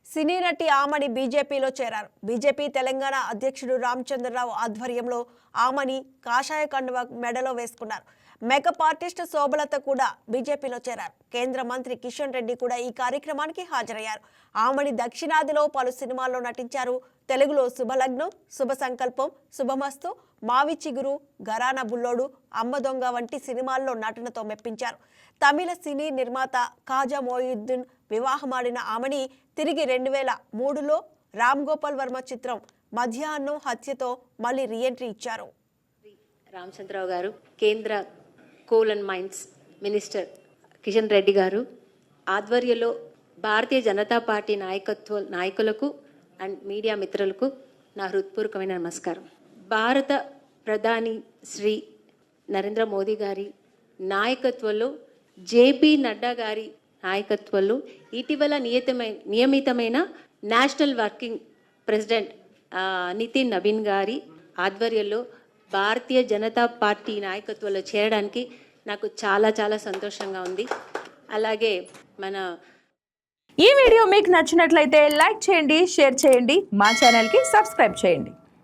సినీ నటి ఆమని బీజేపీలో చేరారు. బీజేపీ తెలంగాణ అధ్యక్షుడు రామచంద్రరావు ఆధ్వర్యంలో ఆమని కాషాయ కండువా మెడలో వేసుకున్నారు. మేకప్ ఆర్టిస్ట్ శోభలత కూడా బీజేపీలో చేరారు. కేంద్ర మంత్రి కిషన్ రెడ్డి కూడా ఈ కార్యక్రమానికి హాజరయ్యారు. ఆమని దక్షిణాదిలో పలు సినిమాల్లో నటించారు. తెలుగులో శుభలగ్నం, శుభ సంకల్పం, శుభమస్తు, మావి చిగురు, గరానా బుల్లోడు, అమ్మ దొంగ వంటి సినిమాల్లో నటనతో మెప్పించారు. తమిళ సినీ నిర్మాత కాజా మొయినుద్దీన్ వివాహమాడిన ఆమని తిరిగి 2003లో రామ్ గోపాల్ వర్మ చిత్రం మధ్యాహ్నం హత్యతో మళ్ళీ రీఎంట్రీ ఇచ్చారు. రామచంద్రరావు గారు, కేంద్ర coal and mines minister Kishan Reddy గారు ఆధ్వర్యంలో భారతీయ జనతా పార్టీ నాయకులకు అండ్ మీడియా మిత్రులకు నా హృత్పూర్వకమైన నమస్కారం. భారత ప్రధాని శ్రీ నరేంద్ర మోదీ గారి నాయకత్వంలో, జేపీ నడ్డా గారి నాయకత్వంలో ఇటీవల నియమితమైన నేషనల్ వర్కింగ్ ప్రెసిడెంట్ నితిన్ నవీన్ గారి ఆధ్వర్యంలో భారతీయ జనతా పార్టీ నాయకత్వంలో చేరడానికి నాకు చాలా చాలా సంతోషంగా ఉంది. అలాగే ఈ వీడియో మీకు నచ్చినట్లయితే లైక్ చేయండి, షేర్ చేయండి, మా ఛానల్కి సబ్స్క్రైబ్ చేయండి.